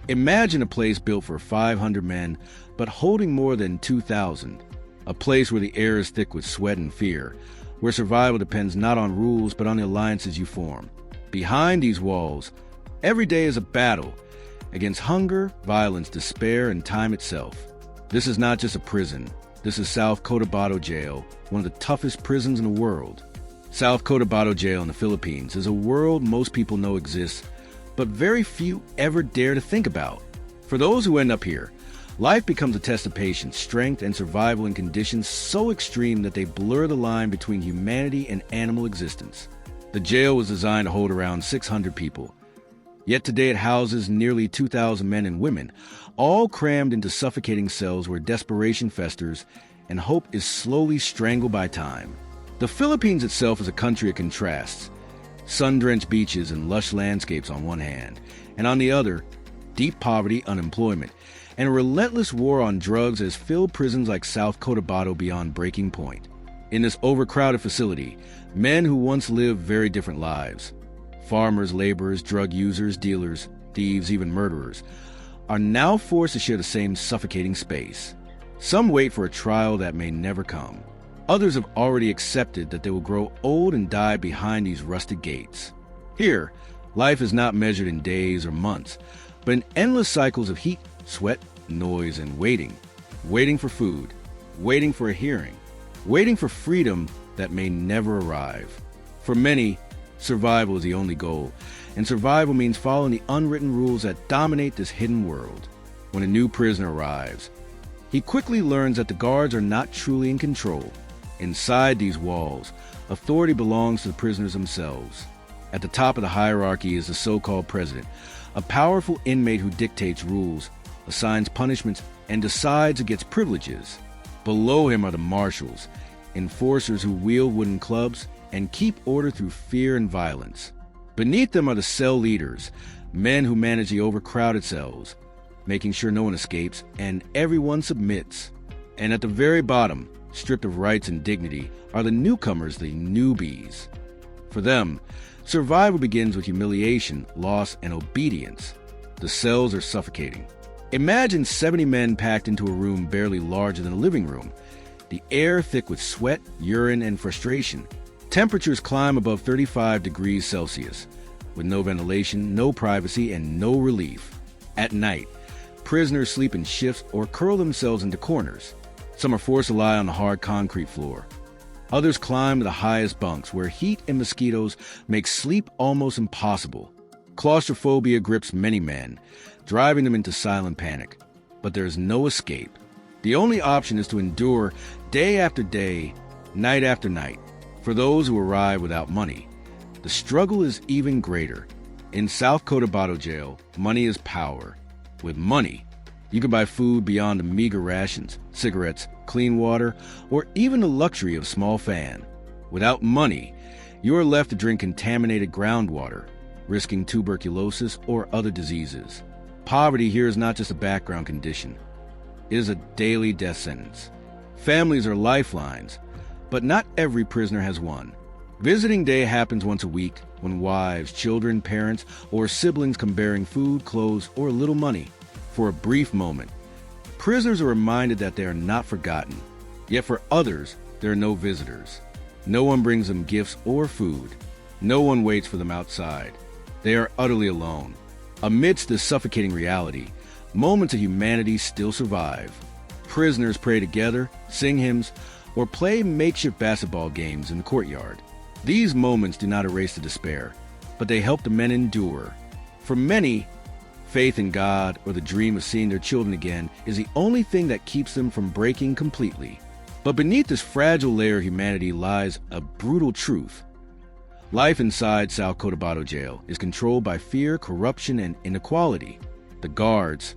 Imagine a place built for 500 men, but holding more than 2,000. A place where the air is thick with sweat and fear, where survival depends not on rules but on the alliances you form. Behind these walls, every day is a battle against hunger, violence, despair, and time itself. This is not just a prison. This is South Cotabato Jail, one of the toughest prisons in the world. South Cotabato Jail in the Philippines is a world most people know exists, but very few ever dare to think about. For those who end up here, life becomes a test of patience, strength, and survival in conditions so extreme that they blur the line between humanity and animal existence. The jail was designed to hold around 600 people. Yet today it houses nearly 2,000 men and women, all crammed into suffocating cells where desperation festers and hope is slowly strangled by time. The Philippines itself is a country of contrasts. Sun-drenched beaches and lush landscapes on one hand, and on the other, deep poverty, unemployment, and a relentless war on drugs has filled prisons like South Cotabato beyond breaking point. In this overcrowded facility, men who once lived very different lives, farmers, laborers, drug users, dealers, thieves, even murderers, are now forced to share the same suffocating space. Some wait for a trial that may never come. Others have already accepted that they will grow old and die behind these rusted gates. Here, life is not measured in days or months, but in endless cycles of heat, sweat, noise, and waiting. Waiting for food, waiting for a hearing, waiting for freedom that may never arrive. For many, survival is the only goal, and survival means following the unwritten rules that dominate this hidden world. When a new prisoner arrives, he quickly learns that the guards are not truly in control. Inside these walls, authority belongs to the prisoners themselves. At the top of the hierarchy is the so-called president, a powerful inmate who dictates rules, assigns punishments, and decides against privileges. Below him are the marshals, enforcers who wield wooden clubs and keep order through fear and violence. Beneath them are the cell leaders, men who manage the overcrowded cells, making sure no one escapes and everyone submits. And at the very bottom, stripped of rights and dignity, are the newcomers, the newbies. For them, survival begins with humiliation, loss, and obedience. The cells are suffocating. Imagine 70 men packed into a room barely larger than a living room. The air thick with sweat, urine, and frustration. Temperatures climb above 35 degrees Celsius, with no ventilation, no privacy, and no relief. At night, prisoners sleep in shifts or curl themselves into corners. Some are forced to lie on the hard concrete floor. Others climb to the highest bunks, where heat and mosquitoes make sleep almost impossible. Claustrophobia grips many men, driving them into silent panic. But there is no escape. The only option is to endure day after day, night after night. For those who arrive without money, the struggle is even greater. In South Cotabato Jail, money is power. With money, you can buy food beyond the meager rations, cigarettes, clean water, or even the luxury of a small fan. Without money, you are left to drink contaminated groundwater, risking tuberculosis or other diseases. Poverty here is not just a background condition. It is a daily death sentence. Families are lifelines, but not every prisoner has one. Visiting day happens once a week when wives, children, parents, or siblings come bearing food, clothes, or a little money. For a brief moment, prisoners are reminded that they are not forgotten. Yet for others, there are no visitors. No one brings them gifts or food. No one waits for them outside. They are utterly alone. Amidst this suffocating reality, moments of humanity still survive. Prisoners pray together, sing hymns, or play makeshift basketball games in the courtyard. These moments do not erase the despair, but they help the men endure. For many, faith in God or the dream of seeing their children again is the only thing that keeps them from breaking completely. But beneath this fragile layer of humanity lies a brutal truth. Life inside South Cotabato Jail is controlled by fear, corruption, and inequality. The guards,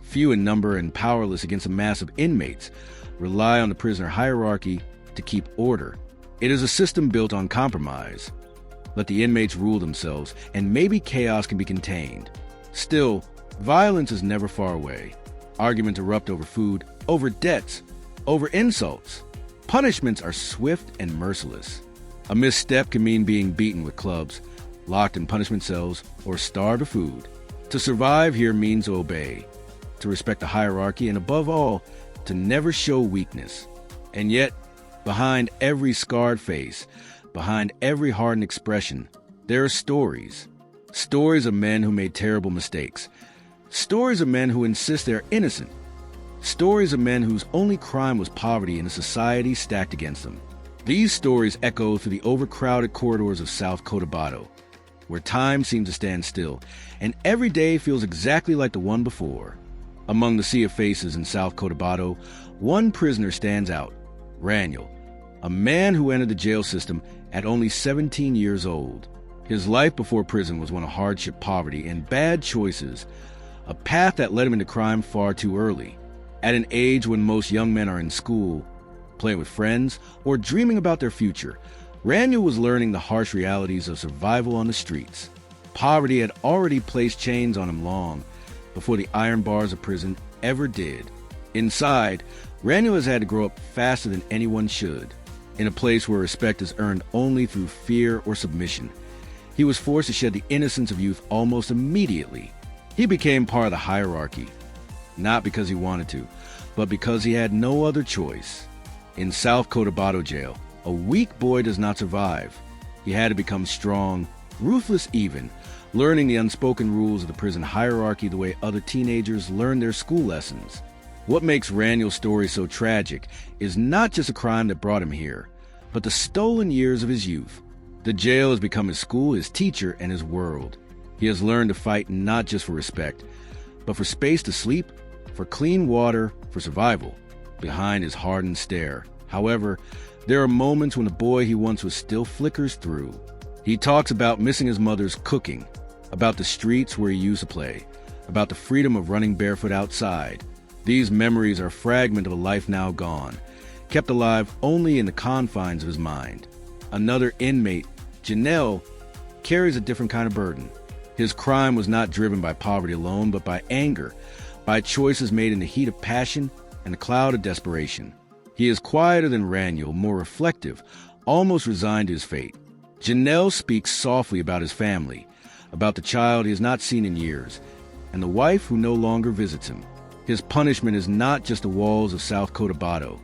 few in number and powerless against a mass of inmates, rely on the prisoner hierarchy to keep order. It is a system built on compromise. Let the inmates rule themselves, and maybe chaos can be contained. Still, violence is never far away. Arguments erupt over food, over debts, over insults. Punishments are swift and merciless. A misstep can mean being beaten with clubs, locked in punishment cells, or starved of food. To survive here means to obey, to respect the hierarchy, and above all, to never show weakness. And yet, behind every scarred face, behind every hardened expression, there are stories. Stories of men who made terrible mistakes. Stories of men who insist they're innocent. Stories of men whose only crime was poverty in a society stacked against them. These stories echo through the overcrowded corridors of South Cotabato, where time seems to stand still, and every day feels exactly like the one before. Among the sea of faces in South Cotabato, one prisoner stands out, Raniel, a man who entered the jail system at only 17 years old. His life before prison was one of hardship, poverty, and bad choices, a path that led him into crime far too early. At an age when most young men are in school, playing with friends, or dreaming about their future, Raniel was learning the harsh realities of survival on the streets. Poverty had already placed chains on him long before the iron bars of prison ever did. Inside, Raniel has had to grow up faster than anyone should, in a place where respect is earned only through fear or submission. He was forced to shed the innocence of youth almost immediately. He became part of the hierarchy, not because he wanted to, but because he had no other choice. In South Cotabato Jail, a weak boy does not survive. He had to become strong, ruthless even, learning the unspoken rules of the prison hierarchy the way other teenagers learn their school lessons. What makes Raniel's story so tragic is not just a crime that brought him here, but the stolen years of his youth. The jail has become his school, his teacher, and his world. He has learned to fight not just for respect, but for space to sleep, for clean water, for survival, behind his hardened stare. However, there are moments when the boy he once was still flickers through. He talks about missing his mother's cooking, about the streets where he used to play, about the freedom of running barefoot outside. These memories are a fragment of a life now gone, kept alive only in the confines of his mind. Another inmate, Janelle, carries a different kind of burden. His crime was not driven by poverty alone, but by anger, by choices made in the heat of passion and the cloud of desperation. He is quieter than Raniel, more reflective, almost resigned to his fate. Janelle speaks softly about his family, about the child he has not seen in years, and the wife who no longer visits him. His punishment is not just the walls of South Cotabato.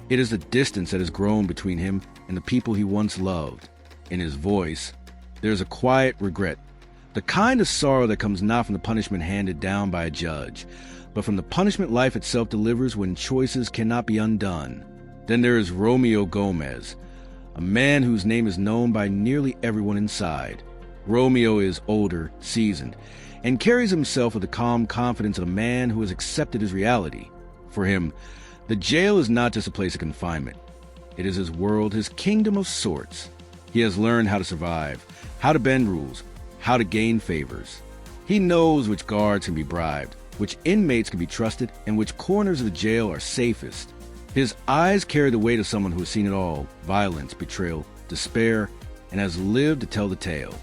It is the distance that has grown between him and the people he once loved. In his voice, there is a quiet regret, the kind of sorrow that comes not from the punishment handed down by a judge, but from the punishment life itself delivers when choices cannot be undone. Then there is Romeo Gomez, a man whose name is known by nearly everyone inside. Romeo is older, seasoned, and carries himself with the calm confidence of a man who has accepted his reality. For him, the jail is not just a place of confinement. It is his world, his kingdom of sorts. He has learned how to survive, how to bend rules, how to gain favors. He knows which guards can be bribed, which inmates can be trusted, and which corners of the jail are safest. His eyes carry the weight of someone who has seen it all: violence, betrayal, despair, and has lived to tell the tale.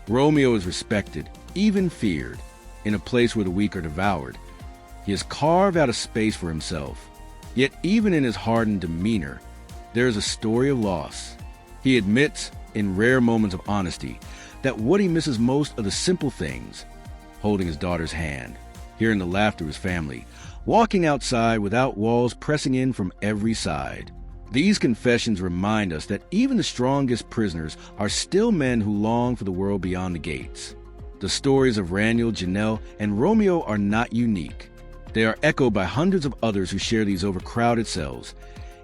Romeo is respected, even feared, in a place where the weak are devoured. He has carved out a space for himself. Yet even in his hardened demeanor, there is a story of loss. He admits, in rare moments of honesty, that what he misses most are the simple things: holding his daughter's hand, hearing the laughter of his family, walking outside without walls pressing in from every side. These confessions remind us that even the strongest prisoners are still men who long for the world beyond the gates. The stories of Raniel, Janelle, and Romeo are not unique. They are echoed by hundreds of others who share these overcrowded cells,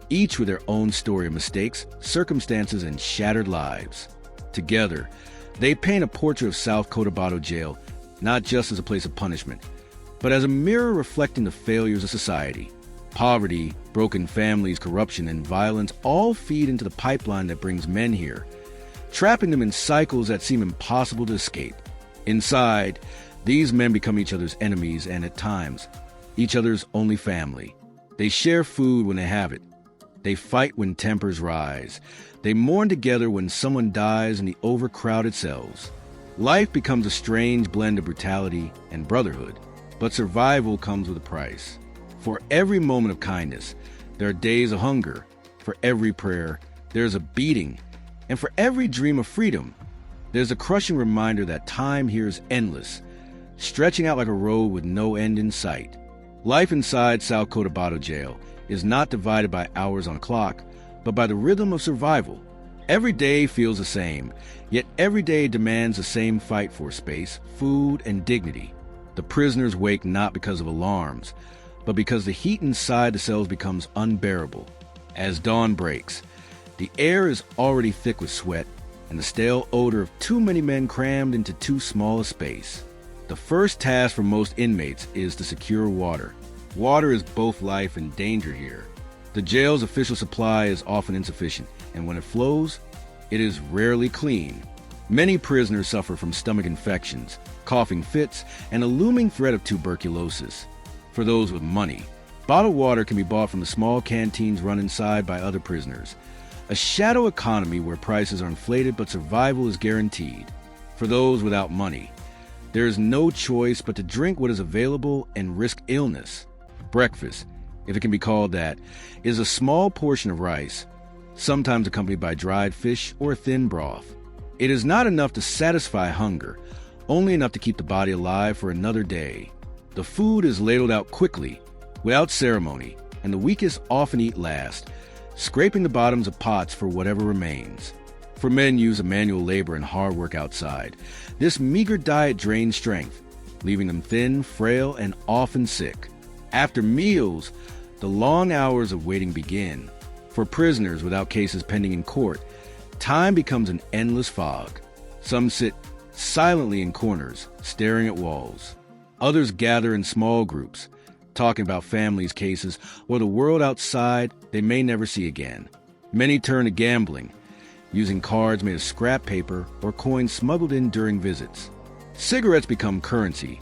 each with their own story of mistakes, circumstances, and shattered lives. Together, they paint a portrait of South Cotabato Jail, not just as a place of punishment, but as a mirror reflecting the failures of society. Poverty, broken families, corruption, and violence all feed into the pipeline that brings men here, trapping them in cycles that seem impossible to escape. Inside, these men become each other's enemies and, at times, each other's only family. They share food when they have it. They fight when tempers rise. They mourn together when someone dies in the overcrowded cells. Life becomes a strange blend of brutality and brotherhood, but survival comes with a price. For every moment of kindness, there are days of hunger. For every prayer, there is a beating. And for every dream of freedom, there's a crushing reminder that time here is endless, stretching out like a road with no end in sight. Life inside South Cotabato Jail is not divided by hours on a clock, but by the rhythm of survival. Every day feels the same, yet every day demands the same fight for space, food, and dignity. The prisoners wake not because of alarms, but because the heat inside the cells becomes unbearable. As dawn breaks, the air is already thick with sweat and the stale odor of too many men crammed into too small a space. The first task for most inmates is to secure water. Water is both life and danger here. The jail's official supply is often insufficient, and when it flows, it is rarely clean. Many prisoners suffer from stomach infections, coughing fits, and a looming threat of tuberculosis. For those with money, bottled water can be bought from the small canteens run inside by other prisoners. A shadow economy where prices are inflated but survival is guaranteed. For those without money, there is no choice but to drink what is available and risk illness. Breakfast, if it can be called that, is a small portion of rice, sometimes accompanied by dried fish or thin broth. It is not enough to satisfy hunger, only enough to keep the body alive for another day. The food is ladled out quickly, without ceremony, and the weakest often eat last, scraping the bottoms of pots for whatever remains. For men use of manual labor and hard work outside, this meager diet drains strength, leaving them thin, frail, and often sick. After meals, the long hours of waiting begin. For prisoners without cases pending in court, time becomes an endless fog. Some sit silently in corners, staring at walls. Others gather in small groups, talking about families' cases or the world outside they may never see again. Many turn to gambling, using cards made of scrap paper or coins smuggled in during visits. Cigarettes become currency,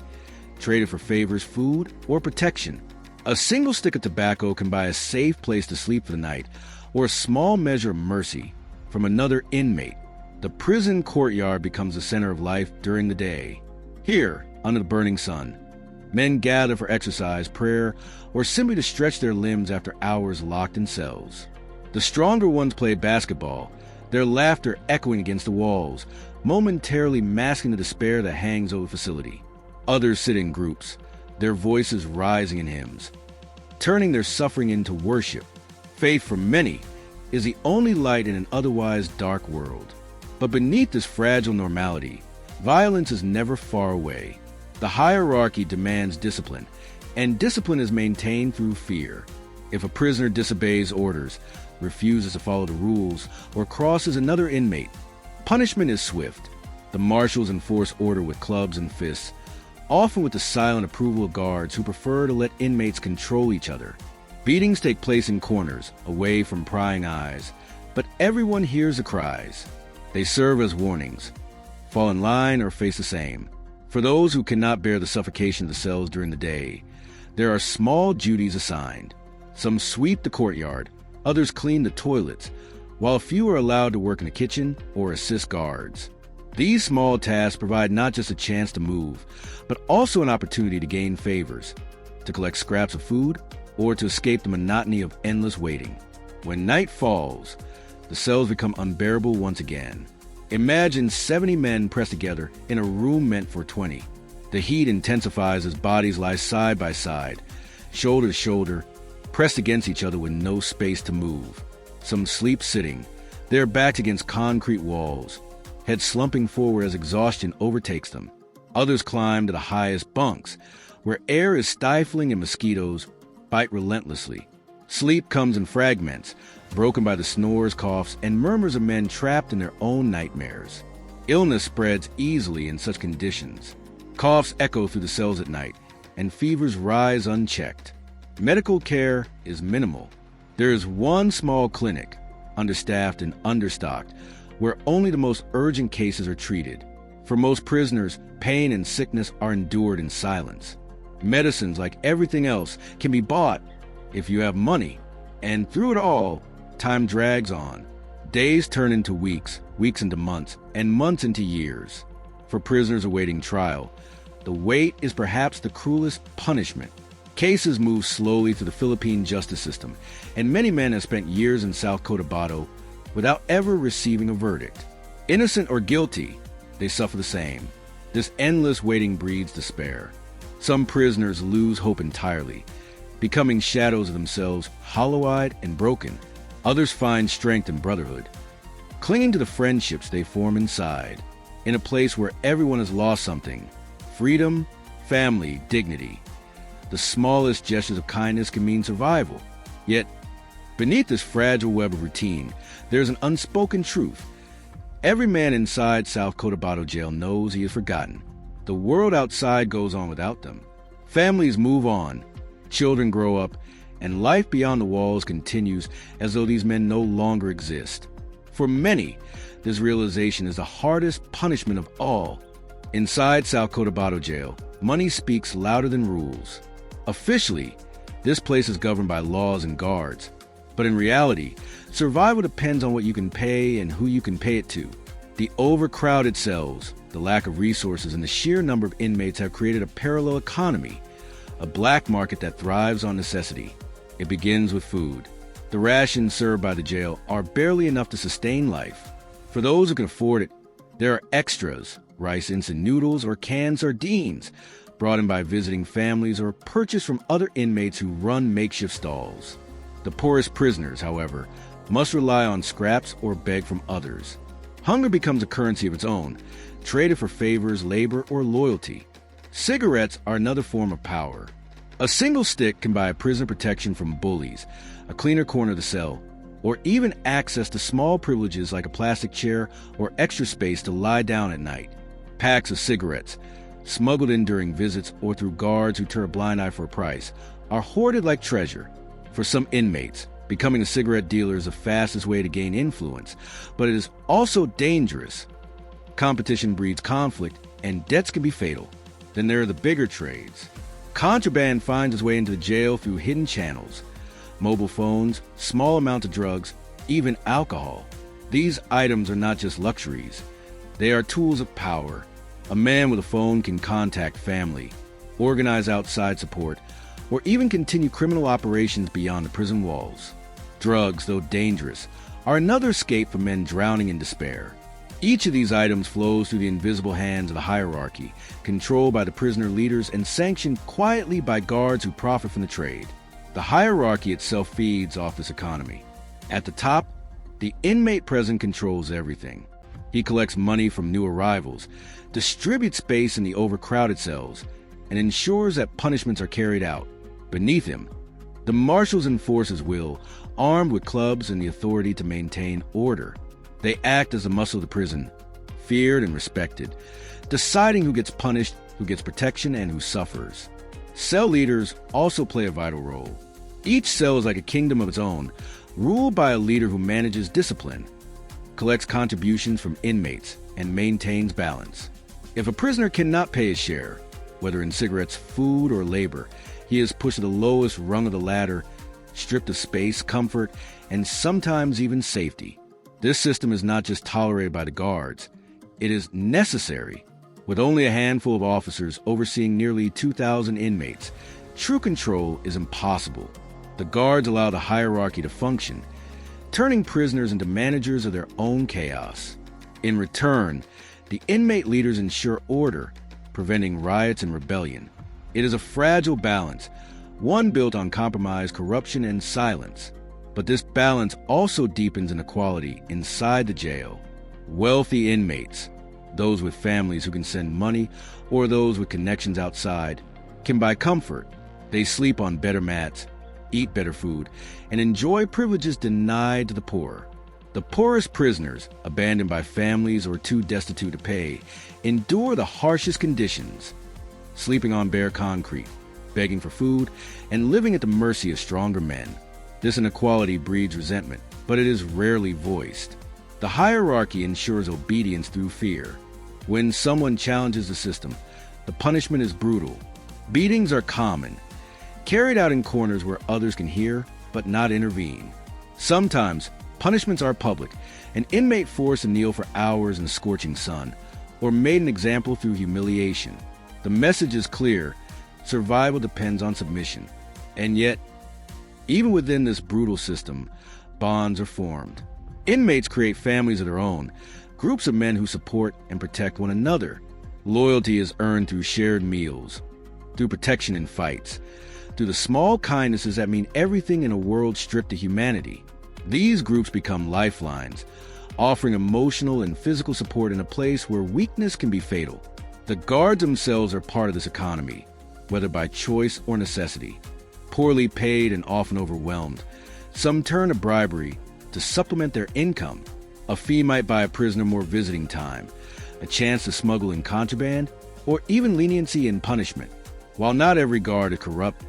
traded for favors, food, or protection. A single stick of tobacco can buy a safe place to sleep for the night, or a small measure of mercy from another inmate. The prison courtyard becomes the center of life during the day. Here, under the burning sun, men gather for exercise, prayer, or simply to stretch their limbs after hours locked in cells. The stronger ones play basketball, their laughter echoing against the walls, momentarily masking the despair that hangs over the facility. Others sit in groups, their voices rising in hymns, turning their suffering into worship. Faith for many is the only light in an otherwise dark world. But beneath this fragile normality, violence is never far away. The hierarchy demands discipline, and discipline is maintained through fear. If a prisoner disobeys orders, refuses to follow the rules, or crosses another inmate, punishment is swift. The marshals enforce order with clubs and fists, often with the silent approval of guards who prefer to let inmates control each other. Beatings take place in corners, away from prying eyes, but everyone hears the cries. They serve as warnings. Fall in line or face the same. For those who cannot bear the suffocation of the cells during the day, there are small duties assigned. Some sweep the courtyard, others clean the toilets, while a few are allowed to work in the kitchen or assist guards. These small tasks provide not just a chance to move, but also an opportunity to gain favors, to collect scraps of food, or to escape the monotony of endless waiting. When night falls, the cells become unbearable once again. Imagine 70 men pressed together in a room meant for 20. The heat intensifies as bodies lie side by side, shoulder to shoulder, pressed against each other with no space to move. Some sleep sitting, their backs against concrete walls, heads slumping forward as exhaustion overtakes them. Others climb to the highest bunks, where air is stifling and mosquitoes bite relentlessly. Sleep comes in fragments, broken by the snores, coughs, and murmurs of men trapped in their own nightmares. Illness spreads easily in such conditions. Coughs echo through the cells at night, and fevers rise unchecked. Medical care is minimal. There is one small clinic, understaffed and understocked, where only the most urgent cases are treated. For most prisoners, pain and sickness are endured in silence. Medicines, like everything else, can be bought if you have money. And through it all, time drags on. Days turn into weeks, weeks into months, and months into years. For prisoners awaiting trial, the wait is perhaps the cruelest punishment. Cases move slowly through the Philippine justice system, and many men have spent years in South Cotabato without ever receiving a verdict. Innocent or guilty, they suffer the same. This endless waiting breeds despair. Some prisoners lose hope entirely, becoming shadows of themselves, hollow-eyed and broken. Others find strength in brotherhood, clinging to the friendships they form inside, in a place where everyone has lost something: freedom, family, dignity. The smallest gestures of kindness can mean survival. Yet, beneath this fragile web of routine, there's an unspoken truth. Every man inside South Cotabato Jail knows he is forgotten. The world outside goes on without them. Families move on, children grow up, and life beyond the walls continues as though these men no longer exist. For many, this realization is the hardest punishment of all. Inside South Cotabato Jail, money speaks louder than rules. Officially, this place is governed by laws and guards. But in reality, survival depends on what you can pay and who you can pay it to. The overcrowded cells, the lack of resources, and the sheer number of inmates have created a parallel economy, a black market that thrives on necessity. It begins with food. The rations served by the jail are barely enough to sustain life. For those who can afford it, there are extras: rice, instant noodles, or canned sardines, brought in by visiting families or purchased from other inmates who run makeshift stalls. The poorest prisoners, however, must rely on scraps or beg from others. Hunger becomes a currency of its own, traded for favors, labor, or loyalty. Cigarettes are another form of power. A single stick can buy a prisoner protection from bullies, a cleaner corner of the cell, or even access to small privileges like a plastic chair or extra space to lie down at night. Packs of cigarettes, smuggled in during visits or through guards who turn a blind eye for a price, are hoarded like treasure. For some inmates, becoming a cigarette dealer is the fastest way to gain influence, but it is also dangerous. Competition breeds conflict, and debts can be fatal. Then there are the bigger trades. Contraband finds its way into the jail through hidden channels: mobile phones, small amounts of drugs, even alcohol. These items are not just luxuries. They are tools of power. A man with a phone can contact family, organize outside support, or even continue criminal operations beyond the prison walls. Drugs, though dangerous, are another escape for men drowning in despair. Each of these items flows through the invisible hands of the hierarchy, controlled by the prisoner leaders and sanctioned quietly by guards who profit from the trade. The hierarchy itself feeds off this economy. At the top, the inmate president controls everything. He collects money from new arrivals, distributes space in the overcrowded cells, and ensures that punishments are carried out. Beneath him, the marshals enforce his will, armed with clubs and the authority to maintain order. They act as the muscle of the prison, feared and respected, deciding who gets punished, who gets protection, and who suffers. Cell leaders also play a vital role. Each cell is like a kingdom of its own, ruled by a leader who manages discipline, collects contributions from inmates, and maintains balance. If a prisoner cannot pay his share, whether in cigarettes, food, or labor, he is pushed to the lowest rung of the ladder, stripped of space, comfort, and sometimes even safety. This system is not just tolerated by the guards, it is necessary. With only a handful of officers overseeing nearly 2,000 inmates, true control is impossible. The guards allow the hierarchy to function, turning prisoners into managers of their own chaos. In return, the inmate leaders ensure order, preventing riots and rebellion. It is a fragile balance, one built on compromise, corruption, and silence. But this balance also deepens inequality inside the jail. Wealthy inmates, those with families who can send money, or those with connections outside, can buy comfort. They sleep on better mats, eat better food, and enjoy privileges denied to the poor. The poorest prisoners, abandoned by families or too destitute to pay, endure the harshest conditions, sleeping on bare concrete, begging for food, and living at the mercy of stronger men. This inequality breeds resentment, but it is rarely voiced. The hierarchy ensures obedience through fear. When someone challenges the system, the punishment is brutal. Beatings are common, carried out in corners where others can hear but not intervene. Sometimes, punishments are public, an inmate forced to kneel for hours in the scorching sun, or made an example through humiliation. The message is clear: survival depends on submission. And yet, even within this brutal system, bonds are formed. Inmates create families of their own, groups of men who support and protect one another. Loyalty is earned through shared meals, through protection in fights, through the small kindnesses that mean everything in a world stripped of humanity. These groups become lifelines, offering emotional and physical support in a place where weakness can be fatal. The guards themselves are part of this economy, whether by choice or necessity. Poorly paid and often overwhelmed, some turn to bribery to supplement their income. A fee might buy a prisoner more visiting time, a chance to smuggle in contraband, or even leniency in punishment. While not every guard is corrupt,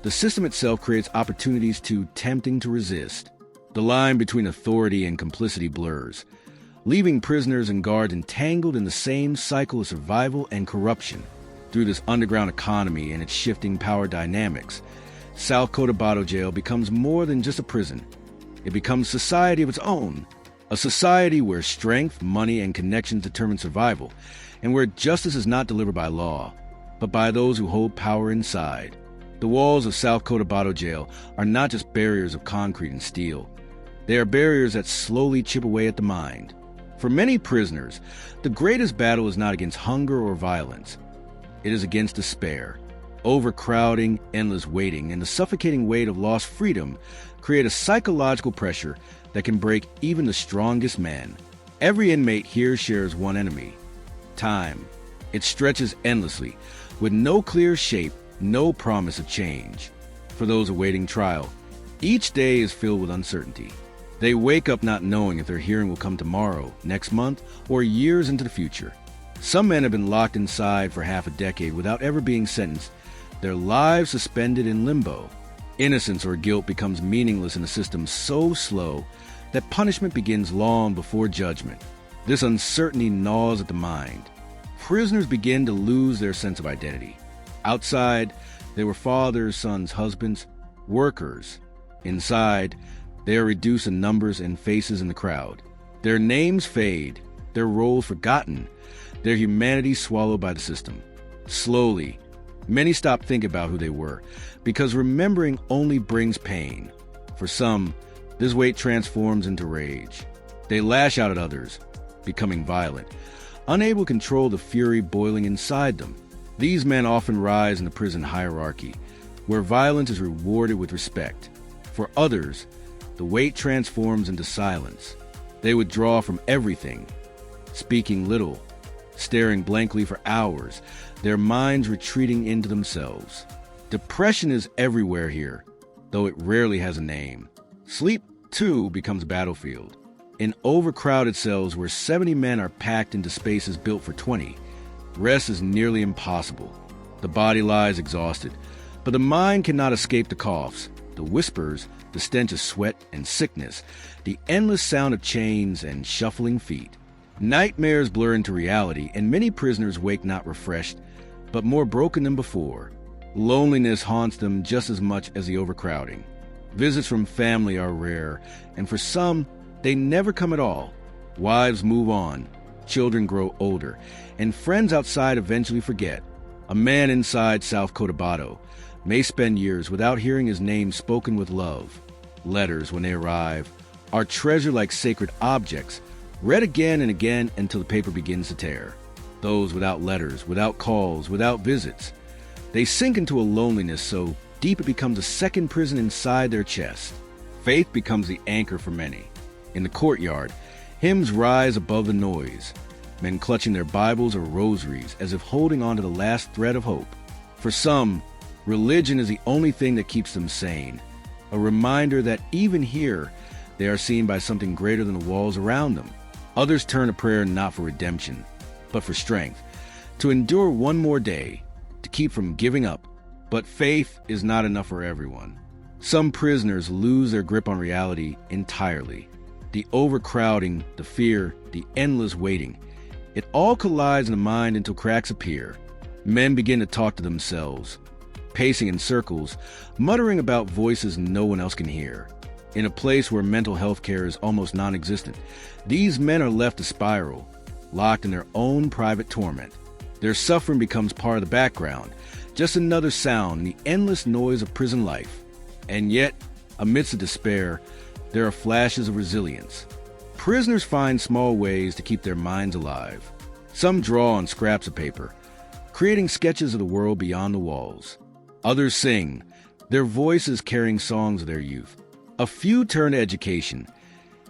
the system itself creates opportunities too tempting to resist. The line between authority and complicity blurs, leaving prisoners and guards entangled in the same cycle of survival and corruption. Through this underground economy and its shifting power dynamics, South Cotabato Jail becomes more than just a prison. It becomes a society of its own, a society where strength, money, and connections determine survival, and where justice is not delivered by law, but by those who hold power inside. The walls of South Cotabato Jail are not just barriers of concrete and steel. They are barriers that slowly chip away at the mind. For many prisoners, the greatest battle is not against hunger or violence. It is against despair. Overcrowding, endless waiting, and the suffocating weight of lost freedom create a psychological pressure that can break even the strongest men. Every inmate here shares one enemy: time. It stretches endlessly, with no clear shape, no promise of change. For those awaiting trial, each day is filled with uncertainty. They wake up not knowing if their hearing will come tomorrow, next month, or years into the future. Some men have been locked inside for half a decade without ever being sentenced, their lives suspended in limbo. Innocence or guilt becomes meaningless in a system so slow that punishment begins long before judgment. This uncertainty gnaws at the mind. Prisoners begin to lose their sense of identity. Outside, they were fathers, sons, husbands, workers. Inside, they are reduced in numbers and faces in the crowd. Their names fade, their roles forgotten, their humanity swallowed by the system. Slowly, many stop thinking about who they were, because remembering only brings pain. For some, this weight transforms into rage. They lash out at others, becoming violent, unable to control the fury boiling inside them. These men often rise in the prison hierarchy, where violence is rewarded with respect. For others, the weight transforms into silence. They withdraw from everything, speaking little, staring blankly for hours, their minds retreating into themselves. Depression is everywhere here, though it rarely has a name. Sleep, too, becomes a battlefield. In overcrowded cells where 70 men are packed into spaces built for 20, rest is nearly impossible. The body lies exhausted, but the mind cannot escape the coughs, the whispers, the stench of sweat and sickness, the endless sound of chains and shuffling feet. Nightmares blur into reality, and many prisoners wake not refreshed, but more broken than before. Loneliness haunts them just as much as the overcrowding. Visits from family are rare, and for some, they never come at all. Wives move on, children grow older, and friends outside eventually forget. A man inside South Cotabato may spend years without hearing his name spoken with love. Letters, when they arrive, are treasured like sacred objects, read again and again until the paper begins to tear. Those without letters, without calls, without visits, they sink into a loneliness so deep it becomes a second prison inside their chest. Faith becomes the anchor for many. In the courtyard, hymns rise above the noise, men clutching their Bibles or rosaries as if holding on to the last thread of hope. For some, religion is the only thing that keeps them sane, a reminder that even here, they are seen by something greater than the walls around them. Others turn to prayer not for redemption, but for strength, to endure one more day, to keep from giving up. But faith is not enough for everyone. Some prisoners lose their grip on reality entirely. The overcrowding, the fear, the endless waiting, it all collides in the mind until cracks appear. Men begin to talk to themselves, pacing in circles, muttering about voices no one else can hear. In a place where mental health care is almost non-existent, these men are left to spiral, locked in their own private torment. Their suffering becomes part of the background, just another sound in the endless noise of prison life. And yet, amidst the despair, there are flashes of resilience. Prisoners find small ways to keep their minds alive. Some draw on scraps of paper, creating sketches of the world beyond the walls. Others sing, their voices carrying songs of their youth. A few turn to education,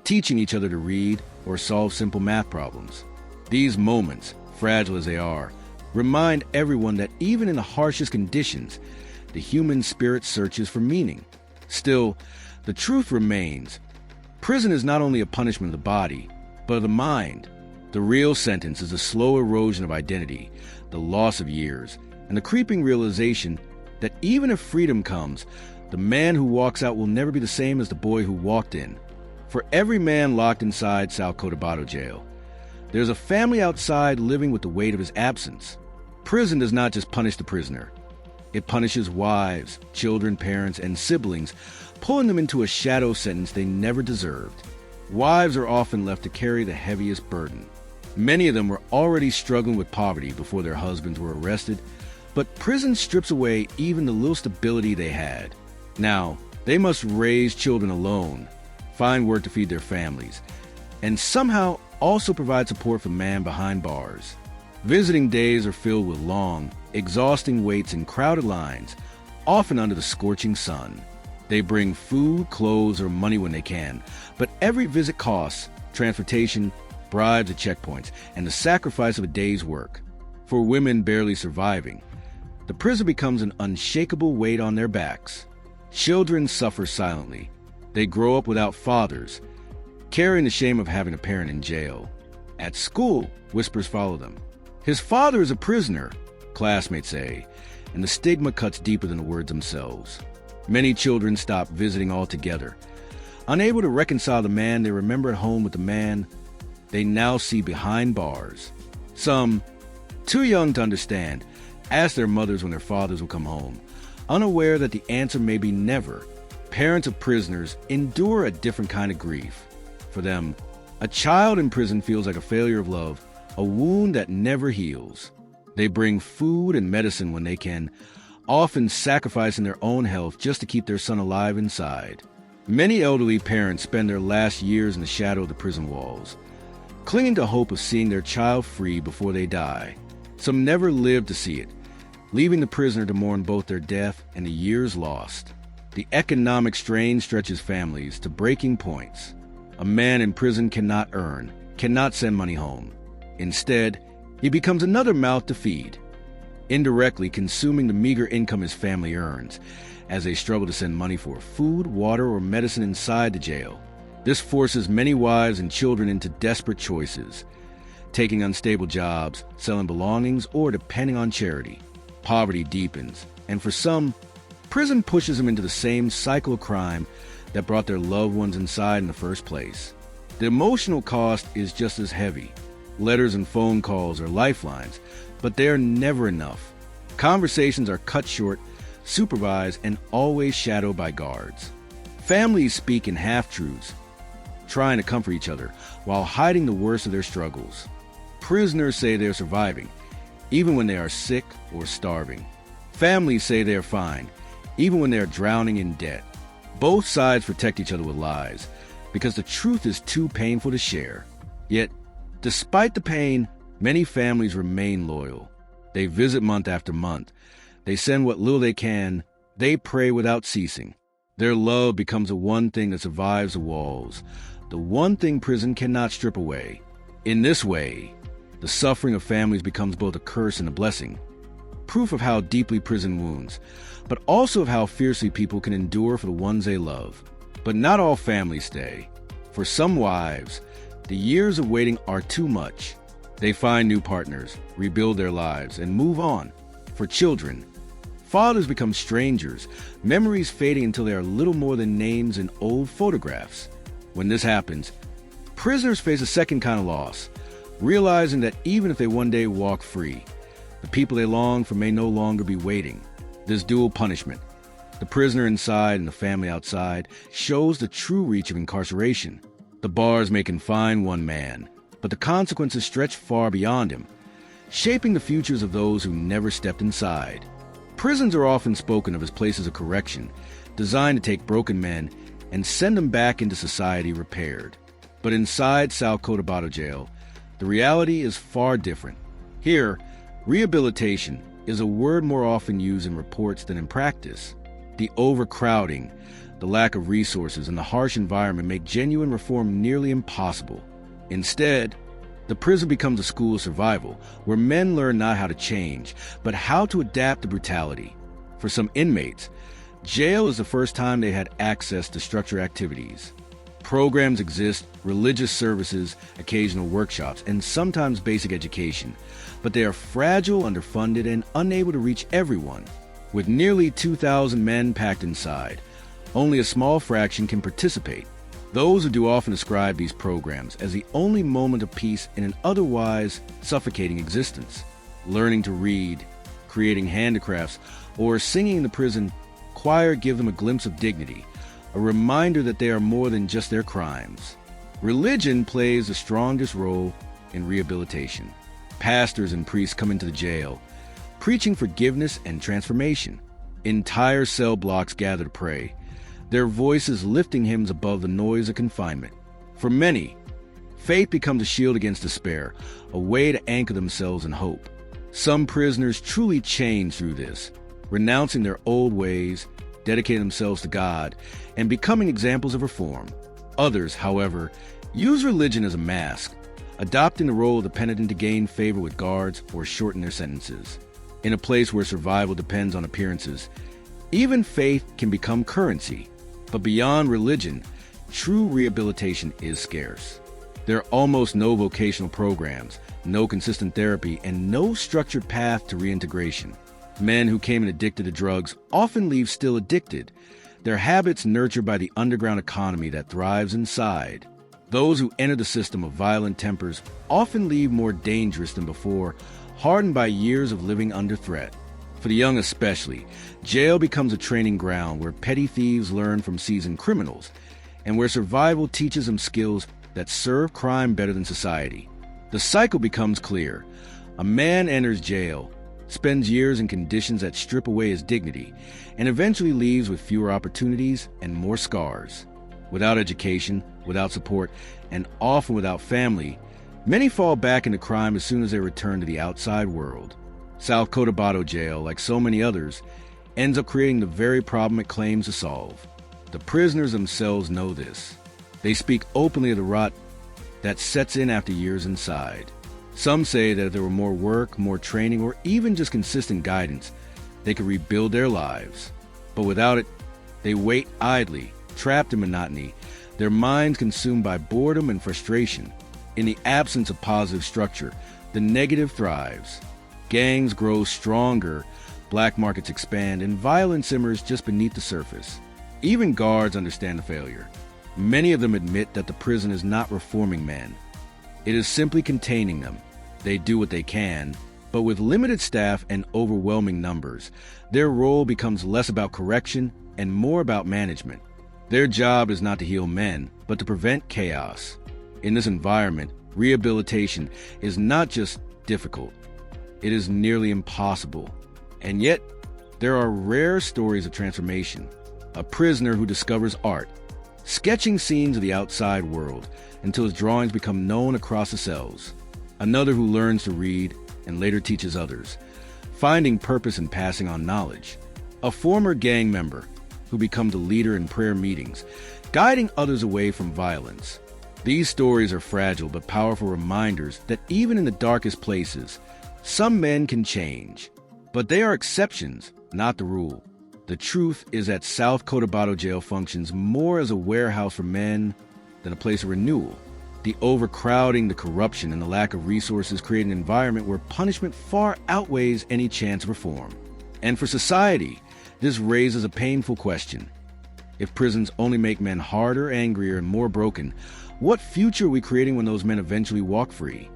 teaching each other to read or solve simple math problems. These moments, fragile as they are, remind everyone that even in the harshest conditions, the human spirit searches for meaning. Still, the truth remains. Prison is not only a punishment of the body, but of the mind. The real sentence is a slow erosion of identity, the loss of years, and the creeping realization that even if freedom comes, the man who walks out will never be the same as the boy who walked in. For every man locked inside South Cotabato Jail, there's a family outside living with the weight of his absence. Prison does not just punish the prisoner. It punishes wives, children, parents, and siblings, pulling them into a shadow sentence they never deserved. Wives are often left to carry the heaviest burden. Many of them were already struggling with poverty before their husbands were arrested, but prison strips away even the little stability they had. Now, they must raise children alone, find work to feed their families, and somehow also provide support for man behind bars. Visiting days are filled with long, exhausting waits in crowded lines, often under the scorching sun. They bring food, clothes, or money when they can, but every visit costs transportation, bribes at checkpoints, and the sacrifice of a day's work. For women barely surviving, the prison becomes an unshakable weight on their backs. Children suffer silently. They grow up without fathers, carrying the shame of having a parent in jail. At school, whispers follow them. His father is a prisoner, classmates say, and the stigma cuts deeper than the words themselves. Many children stop visiting altogether, unable to reconcile the man they remember at home with the man they now see behind bars. Some, too young to understand, ask their mothers when their fathers will come home, unaware that the answer may be never. Parents of prisoners endure a different kind of grief. For them, a child in prison feels like a failure of love, a wound that never heals. They bring food and medicine when they can, often sacrificing their own health just to keep their son alive inside. Many elderly parents spend their last years in the shadow of the prison walls, clinging to hope of seeing their child free before they die. Some never live to see it, leaving the prisoner to mourn both their death and the years lost. The economic strain stretches families to breaking points. A man in prison cannot earn, cannot send money home. Instead, he becomes another mouth to feed, indirectly consuming the meager income his family earns, as they struggle to send money for food, water, or medicine inside the jail. This forces many wives and children into desperate choices, taking unstable jobs, selling belongings, or depending on charity. Poverty deepens, and for some, prison pushes them into the same cycle of crime that brought their loved ones inside in the first place. The emotional cost is just as heavy. Letters and phone calls are lifelines, but they are never enough. Conversations are cut short, supervised, and always shadowed by guards. Families speak in half-truths, trying to comfort each other while hiding the worst of their struggles. Prisoners say they're surviving, even when they are sick or starving. Families say they're fine, even when they're drowning in debt. Both sides protect each other with lies, because the truth is too painful to share. Yet, despite the pain, many families remain loyal. They visit month after month. They send what little they can. They pray without ceasing. Their love becomes the one thing that survives the walls, the one thing prison cannot strip away. In this way, the suffering of families becomes both a curse and a blessing, proof of how deeply prison wounds, but also of how fiercely people can endure for the ones they love. But not all families stay. For some wives, the years of waiting are too much. They find new partners, rebuild their lives, and move on. For children, fathers become strangers, memories fading until they are little more than names in old photographs. When this happens, prisoners face a second kind of loss, realizing that even if they one day walk free, the people they long for may no longer be waiting. This dual punishment, the prisoner inside and the family outside, shows the true reach of incarceration. The bars may confine one man, but the consequences stretch far beyond him, shaping the futures of those who never stepped inside. Prisons are often spoken of as places of correction, designed to take broken men and send them back into society repaired. But inside South Cotabato Jail, The reality is far different. Here, rehabilitation is a word more often used in reports than in practice. The overcrowding, the lack of resources, and the harsh environment make genuine reform nearly impossible. Instead, the prison becomes a school of survival, where men learn not how to change, but how to adapt to brutality. For some inmates, jail is the first time they had access to structured activities. Programs exist, religious services, occasional workshops, and sometimes basic education, but they are fragile, underfunded, and unable to reach everyone. With nearly 2,000 men packed inside, only a small fraction can participate. Those who do often describe these programs as the only moment of peace in an otherwise suffocating existence. Learning to read, creating handicrafts, or singing in the prison choir give them a glimpse of dignity, a reminder that they are more than just their crimes. Religion plays the strongest role in rehabilitation. Pastors and priests come into the jail, preaching forgiveness and transformation. Entire cell blocks gather to pray, their voices lifting hymns above the noise of confinement. For many, faith becomes a shield against despair, a way to anchor themselves in hope. Some prisoners truly change through this, renouncing their old ways, dedicating themselves to God, and becoming examples of reform. Others, however, use religion as a mask, adopting the role of the penitent to gain favor with guards or shorten their sentences. In a place where survival depends on appearances, even faith can become currency. But beyond religion, true rehabilitation is scarce. There are almost no vocational programs, no consistent therapy, and no structured path to reintegration. Men who came in addicted to drugs often leave still addicted, their habits nurtured by the underground economy that thrives inside. Those who enter the system of violent tempers often leave more dangerous than before, hardened by years of living under threat. For the young especially, jail becomes a training ground where petty thieves learn from seasoned criminals, and where survival teaches them skills that serve crime better than society. The cycle becomes clear. A man enters jail, spends years in conditions that strip away his dignity, and eventually leaves with fewer opportunities and more scars. Without education, without support, and often without family, many fall back into crime as soon as they return to the outside world. South Cotabato Jail, like so many others, ends up creating the very problem it claims to solve. The prisoners themselves know this. They speak openly of the rot that sets in after years inside. Some say that if there were more work, more training, or even just consistent guidance, they could rebuild their lives. But without it, they wait idly, trapped in monotony, their minds consumed by boredom and frustration. In the absence of positive structure, the negative thrives. Gangs grow stronger, black markets expand, and violence simmers just beneath the surface. Even guards understand the failure. Many of them admit that the prison is not reforming men. It is simply containing them. They do what they can, but with limited staff and overwhelming numbers, their role becomes less about correction and more about management. Their job is not to heal men, but to prevent chaos. In this environment, rehabilitation is not just difficult, it is nearly impossible. And yet, there are rare stories of transformation. A prisoner who discovers art, sketching scenes of the outside world until his drawings become known across the cells. Another who learns to read and later teaches others, finding purpose in passing on knowledge. A former gang member who becomes a leader in prayer meetings, guiding others away from violence. These stories are fragile but powerful reminders that even in the darkest places, some men can change. But they are exceptions, not the rule. The truth is that South Cotabato Jail functions more as a warehouse for men than a place of renewal. The overcrowding, the corruption, and the lack of resources create an environment where punishment far outweighs any chance of reform. And for society, this raises a painful question. If prisons only make men harder, angrier, and more broken, what future are we creating when those men eventually walk free?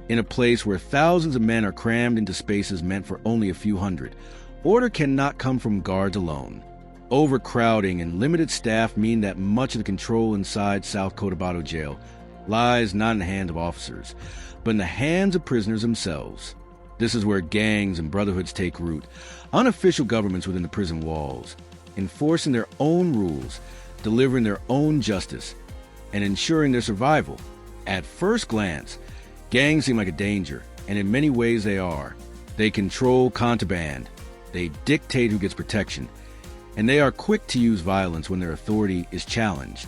In a place where thousands of men are crammed into spaces meant for only a few hundred, order cannot come from guards alone. Overcrowding and limited staff mean that much of the control inside South Cotabato Jail lies not in the hands of officers, but in the hands of prisoners themselves. This is where gangs and brotherhoods take root, unofficial governments within the prison walls, enforcing their own rules, delivering their own justice, and ensuring their survival. At first glance, Gangs seem like a danger, and in many ways they are. They control contraband, they dictate who gets protection, and they are quick to use violence when their authority is challenged.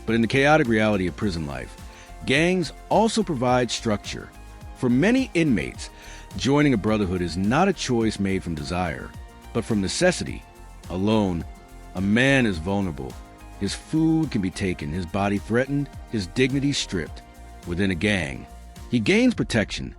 But in the chaotic reality of prison life, gangs also provide structure. For many inmates, joining a brotherhood is not a choice made from desire, but from necessity. Alone, a man is vulnerable. His food can be taken, his body threatened, his dignity stripped. Within a gang, he gains protection,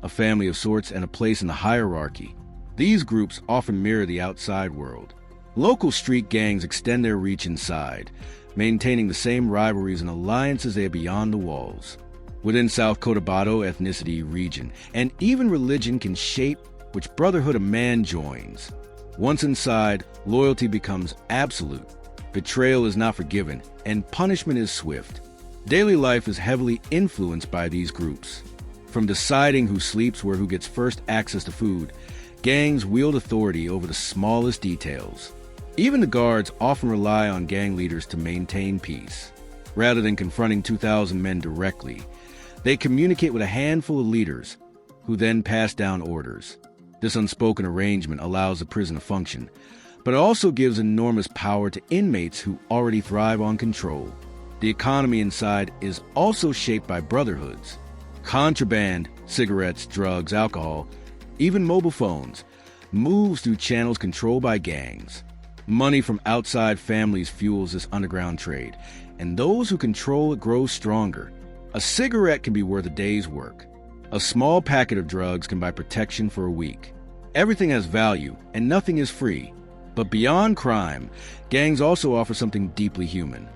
a family of sorts, and a place in the hierarchy. These groups often mirror the outside world. Local street gangs extend their reach inside, maintaining the same rivalries and alliances they have beyond the walls. Within South Cotabato, ethnicity, region, and even religion can shape which brotherhood a man joins. Once inside, loyalty becomes absolute. Betrayal is not forgiven, and punishment is swift. Daily life is heavily influenced by these groups. From deciding who sleeps where, who gets first access to food, gangs wield authority over the smallest details. Even the guards often rely on gang leaders to maintain peace. Rather than confronting 2,000 men directly, they communicate with a handful of leaders, who then pass down orders. This unspoken arrangement allows the prison to function, but it also gives enormous power to inmates who already thrive on control. The economy inside is also shaped by brotherhoods. Contraband, cigarettes, drugs, alcohol, even mobile phones, moves through channels controlled by gangs. Money from outside families fuels this underground trade, and those who control it grow stronger. A cigarette can be worth a day's work. A small packet of drugs can buy protection for a week. Everything has value, and nothing is free. But beyond crime, gangs also offer something deeply human: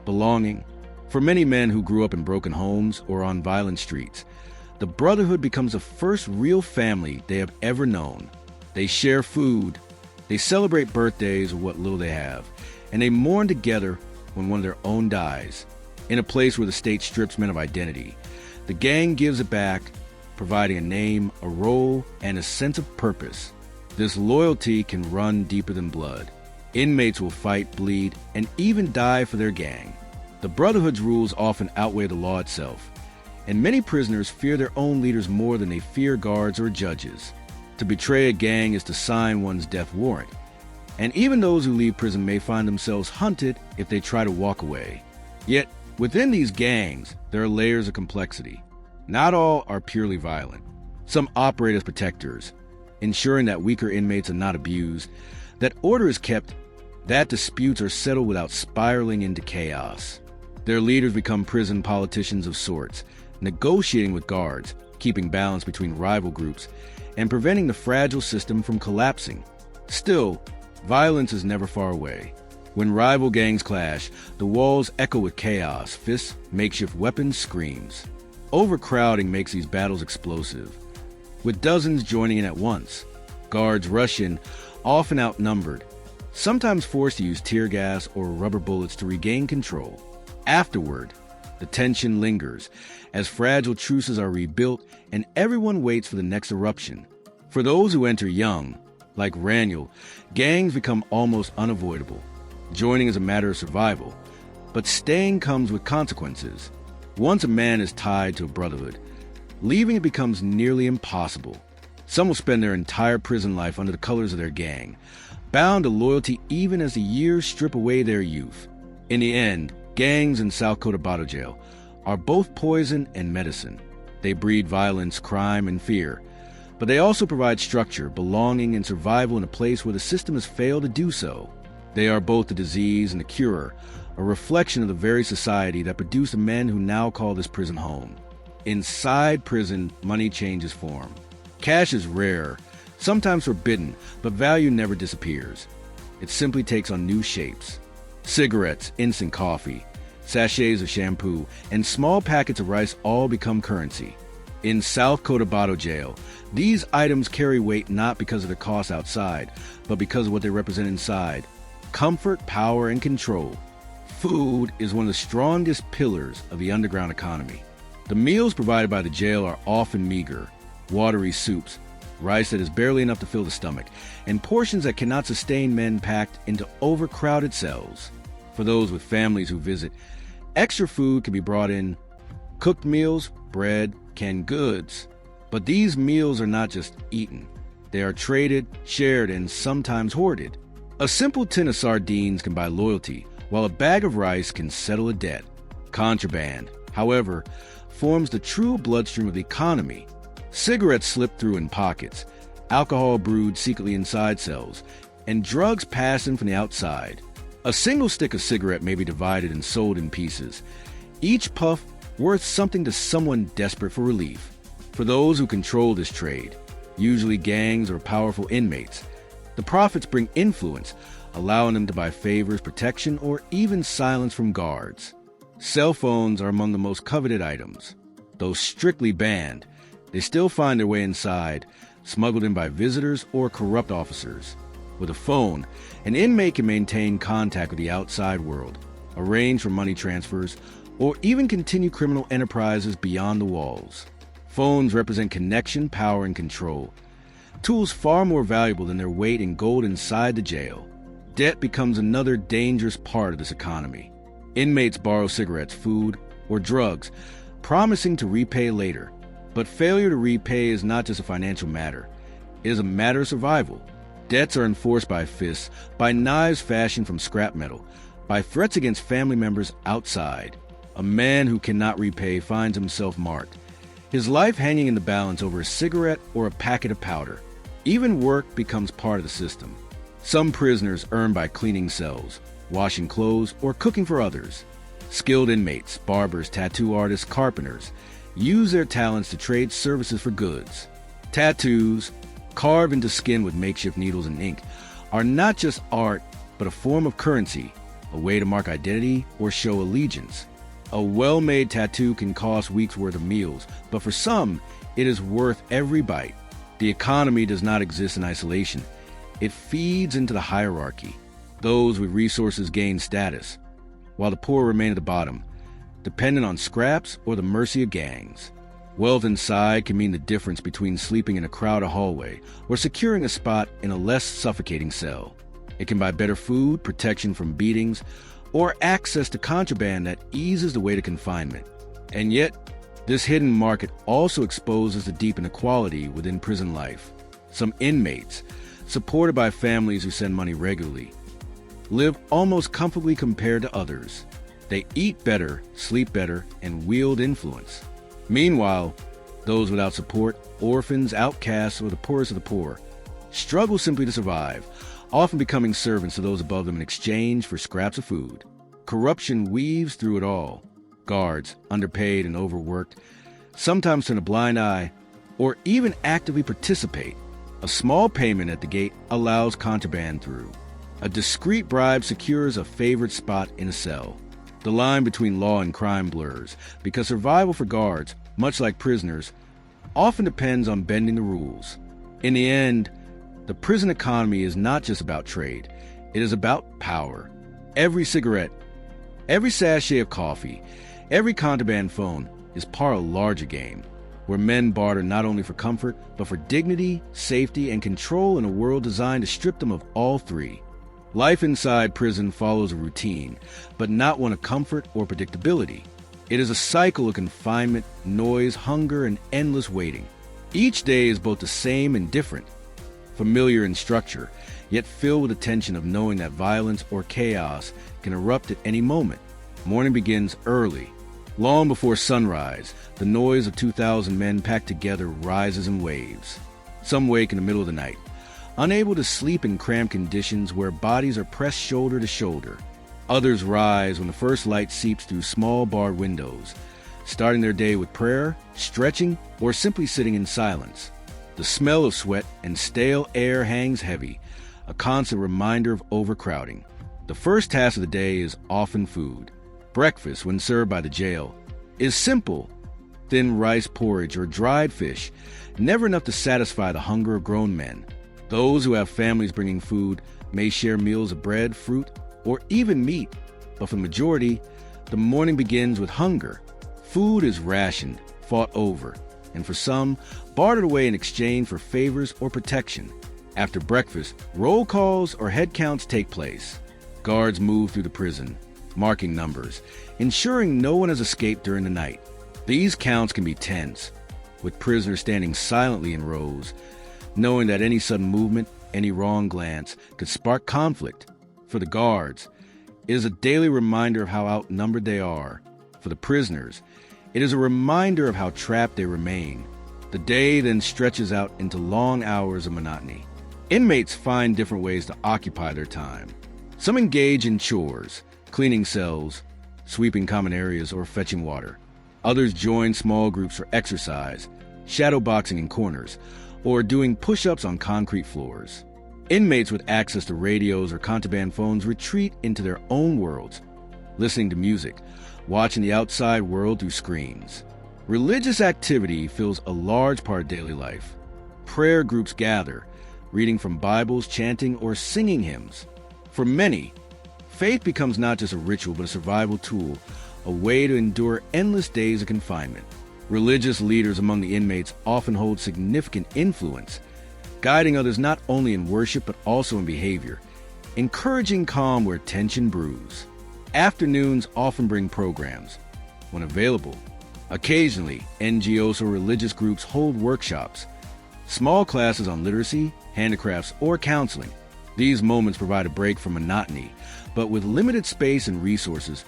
belonging. For many men who grew up in broken homes or on violent streets, the brotherhood becomes the first real family they have ever known. They share food, they celebrate birthdays or what little they have, and they mourn together when one of their own dies. In a place where the state strips men of identity, the gang gives it back, providing a name, a role, and a sense of purpose. This loyalty can run deeper than blood. Inmates will fight, bleed, and even die for their gang. The Brotherhood's rules often outweigh the law itself, and many prisoners fear their own leaders more than they fear guards or judges. To betray a gang is to sign one's death warrant, and even those who leave prison may find themselves hunted if they try to walk away. Yet, within these gangs, there are layers of complexity. Not all are purely violent. Some operate as protectors, ensuring that weaker inmates are not abused, that order is kept, that disputes are settled without spiraling into chaos. Their leaders become prison politicians of sorts, negotiating with guards, keeping balance between rival groups, and preventing the fragile system from collapsing. Still, violence is never far away. When rival gangs clash, the walls echo with chaos, fists, makeshift weapons, screams. Overcrowding makes these battles explosive, with dozens joining in at once. Guards rush in, often outnumbered, sometimes forced to use tear gas or rubber bullets to regain control. Afterward, the tension lingers, as fragile truces are rebuilt and everyone waits for the next eruption. For those who enter young, like Raniel, gangs become almost unavoidable. Joining is a matter of survival, but staying comes with consequences. Once a man is tied to a brotherhood, leaving it becomes nearly impossible. Some will spend their entire prison life under the colors of their gang, bound to loyalty even as the years strip away their youth. In the end, gangs in South Cotabato Jail are both poison and medicine. They breed violence, crime, and fear, but they also provide structure, belonging, and survival in a place where the system has failed to do so. They are both the disease and the cure, a reflection of the very society that produced the men who now call this prison home. Inside prison, money changes form. Cash is rare, sometimes forbidden, but value never disappears. It simply takes on new shapes. Cigarettes, instant coffee, sachets of shampoo, and small packets of rice all become currency. In South Cotabato Jail, these items carry weight not because of their cost outside, but because of what they represent inside: comfort, power, and control. Food is one of the strongest pillars of the underground economy. The meals provided by the jail are often meager: watery soups, rice that is barely enough to fill the stomach, and portions that cannot sustain men packed into overcrowded cells. For those with families who visit, extra food can be brought in: cooked meals, bread, canned goods. But these meals are not just eaten. They are traded, shared, and sometimes hoarded. A simple tin of sardines can buy loyalty, while a bag of rice can settle a debt. Contraband, however, forms the true bloodstream of the economy. Cigarettes slip through in pockets, alcohol brewed secretly inside cells, and drugs pass in from the outside. A single stick of cigarette may be divided and sold in pieces, each puff worth something to someone desperate for relief. For those who control this trade, usually gangs or powerful inmates, the profits bring influence, allowing them to buy favors, protection, or even silence from guards. Cell phones are among the most coveted items. Though strictly banned, they still find their way inside, smuggled in by visitors or corrupt officers. With a phone, an inmate can maintain contact with the outside world, arrange for money transfers, or even continue criminal enterprises beyond the walls. Phones represent connection, power, and control, tools far more valuable than their weight in gold inside the jail. Debt becomes another dangerous part of this economy. Inmates borrow cigarettes, food, or drugs, promising to repay later. But failure to repay is not just a financial matter. It is a matter of survival. Debts are enforced by fists, by knives fashioned from scrap metal, by threats against family members outside. A man who cannot repay finds himself marked, his life hanging in the balance over a cigarette or a packet of powder. Even work becomes part of the system. Some prisoners earn by cleaning cells, washing clothes, or cooking for others. Skilled inmates, barbers, tattoo artists, carpenters, use their talents to trade services for goods. Tattoos, carved into skin with makeshift needles and ink, are not just art, but a form of currency, a way to mark identity or show allegiance. A well-made tattoo can cost weeks' worth of meals, but for some, it is worth every bite. The economy does not exist in isolation. It feeds into the hierarchy. Those with resources gain status, while the poor remain at the bottom, dependent on scraps or the mercy of gangs. Wealth inside can mean the difference between sleeping in a crowded hallway or securing a spot in a less suffocating cell. It can buy better food, protection from beatings, or access to contraband that eases the weight of confinement. And yet, this hidden market also exposes the deep inequality within prison life. Some inmates, supported by families who send money regularly, live almost comfortably compared to others. They eat better, sleep better, and wield influence. Meanwhile, those without support, orphans, outcasts, or the poorest of the poor, struggle simply to survive, often becoming servants to those above them in exchange for scraps of food. Corruption weaves through it all. Guards, underpaid and overworked, sometimes turn a blind eye, or even actively participate. A small payment at the gate allows contraband through. A discreet bribe secures a favored spot in a cell. The line between law and crime blurs, because survival for guards, much like prisoners, often depends on bending the rules. In the end, the prison economy is not just about trade. It is about power. Every cigarette, every sachet of coffee, every contraband phone is part of a larger game, where men barter not only for comfort, but for dignity, safety, and control in a world designed to strip them of all three. Life inside prison follows a routine, but not one of comfort or predictability. It is a cycle of confinement, noise, hunger, and endless waiting. Each day is both the same and different, familiar in structure, yet filled with the tension of knowing that violence or chaos can erupt at any moment. Morning begins early. Long before sunrise, the noise of 2,000 men packed together rises in waves. Some wake in the middle of the night, unable to sleep in cramped conditions where bodies are pressed shoulder to shoulder. Others rise when the first light seeps through small barred windows, starting their day with prayer, stretching, or simply sitting in silence. The smell of sweat and stale air hangs heavy, a constant reminder of overcrowding. The first task of the day is often food. Breakfast, when served by the jail, is simple: thin rice porridge or dried fish, never enough to satisfy the hunger of grown men. Those who have families bringing food may share meals of bread, fruit, or even meat, but for the majority, the morning begins with hunger. Food is rationed, fought over, and for some, bartered away in exchange for favors or protection. After breakfast, roll calls or head counts take place. Guards move through the prison, marking numbers, ensuring no one has escaped during the night. These counts can be tense, with prisoners standing silently in rows, knowing that any sudden movement, any wrong glance could spark conflict. For the guards, it is a daily reminder of how outnumbered they are. For the prisoners, it is a reminder of how trapped they remain. The day then stretches out into long hours of monotony. Inmates find different ways to occupy their time. Some engage in chores, cleaning cells, sweeping common areas, or fetching water. Others join small groups for exercise, shadowboxing in corners, or doing push-ups on concrete floors. Inmates with access to radios or contraband phones retreat into their own worlds, listening to music, watching the outside world through screens. Religious activity fills a large part of daily life. Prayer groups gather, reading from Bibles, chanting, or singing hymns. For many, faith becomes not just a ritual but a survival tool, a way to endure endless days of confinement. Religious leaders among the inmates often hold significant influence, guiding others not only in worship but also in behavior, encouraging calm where tension brews. Afternoons often bring programs. When available, occasionally NGOs or religious groups hold workshops, small classes on literacy, handicrafts, or counseling. These moments provide a break from monotony, but with limited space and resources,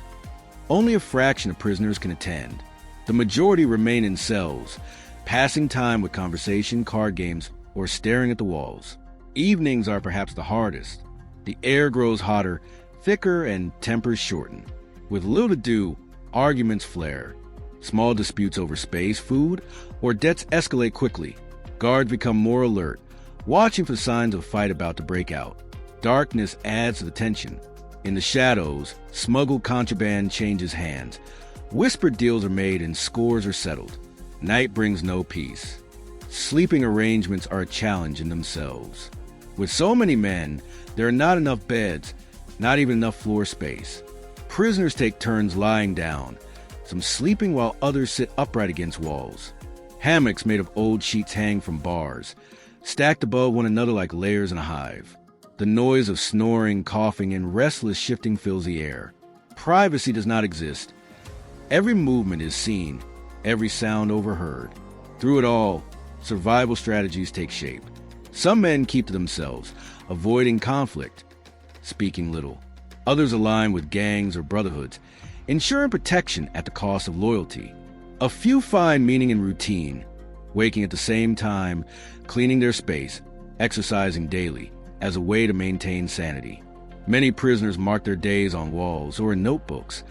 only a fraction of prisoners can attend. The majority remain in cells, passing time with conversation, card games, or staring at the walls. Evenings are perhaps the hardest. The air grows hotter, thicker, and tempers shorten. With little to do, arguments flare. Small disputes over space, food, or debts escalate quickly. Guards become more alert, watching for signs of a fight about to break out. Darkness adds to the tension. In the shadows, smuggled contraband changes hands. Whispered deals are made and scores are settled. Night brings no peace. Sleeping arrangements are a challenge in themselves. With so many men, there are not enough beds, not even enough floor space. Prisoners take turns lying down, some sleeping while others sit upright against walls. Hammocks made of old sheets hang from bars, stacked above one another like layers in a hive. The noise of snoring, coughing, and restless shifting fills the air. Privacy does not exist. Every movement is seen, every sound overheard. Through it all, survival strategies take shape. Some men keep to themselves, avoiding conflict, speaking little. Others align with gangs or brotherhoods, ensuring protection at the cost of loyalty. A few find meaning in routine, waking at the same time, cleaning their space, exercising daily, as a way to maintain sanity. Many prisoners mark their days on walls or in notebooks,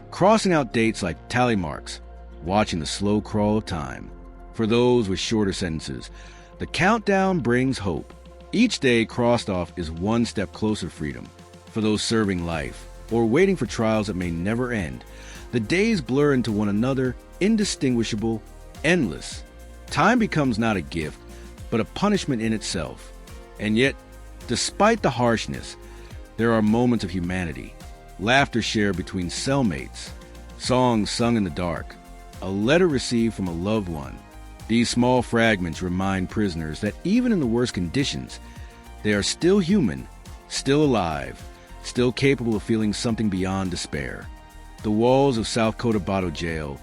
crossing out dates like tally marks, watching the slow crawl of time. For those with shorter sentences, the countdown brings hope. Each day crossed off is one step closer to freedom. For those serving life, or waiting for trials that may never end, the days blur into one another, indistinguishable, endless. Time becomes not a gift, but a punishment in itself. And yet, despite the harshness, there are moments of humanity. Laughter shared between cellmates, songs sung in the dark, a letter received from a loved one. These small fragments remind prisoners that even in the worst conditions, they are still human, still alive, still capable of feeling something beyond despair. The walls of South Cotabato Jail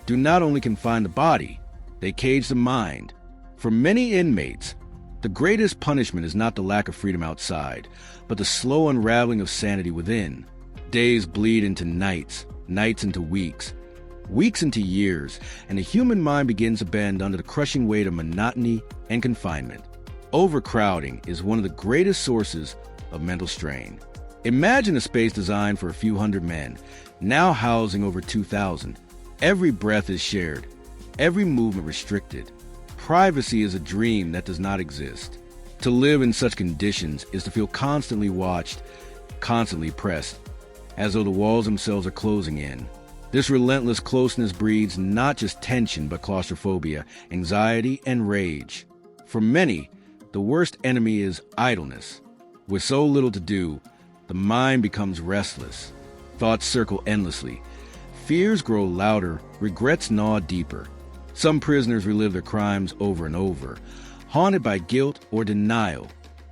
do not only confine the body, they cage the mind. For many inmates, the greatest punishment is not the lack of freedom outside, but the slow unraveling of sanity within. Days bleed into nights, nights into weeks, weeks into years, and the human mind begins to bend under the crushing weight of monotony and confinement. Overcrowding is one of the greatest sources of mental strain. Imagine a space designed for a few hundred men, now housing over 2,000. Every breath is shared, every movement restricted. Privacy is a dream that does not exist. To live in such conditions is to feel constantly watched, constantly pressed, as though the walls themselves are closing in. This relentless closeness breeds not just tension but claustrophobia, anxiety, and rage. For many, the worst enemy is idleness. With so little to do, the mind becomes restless. Thoughts circle endlessly. Fears grow louder, regrets gnaw deeper. Some prisoners relive their crimes over and over, haunted by guilt or denial.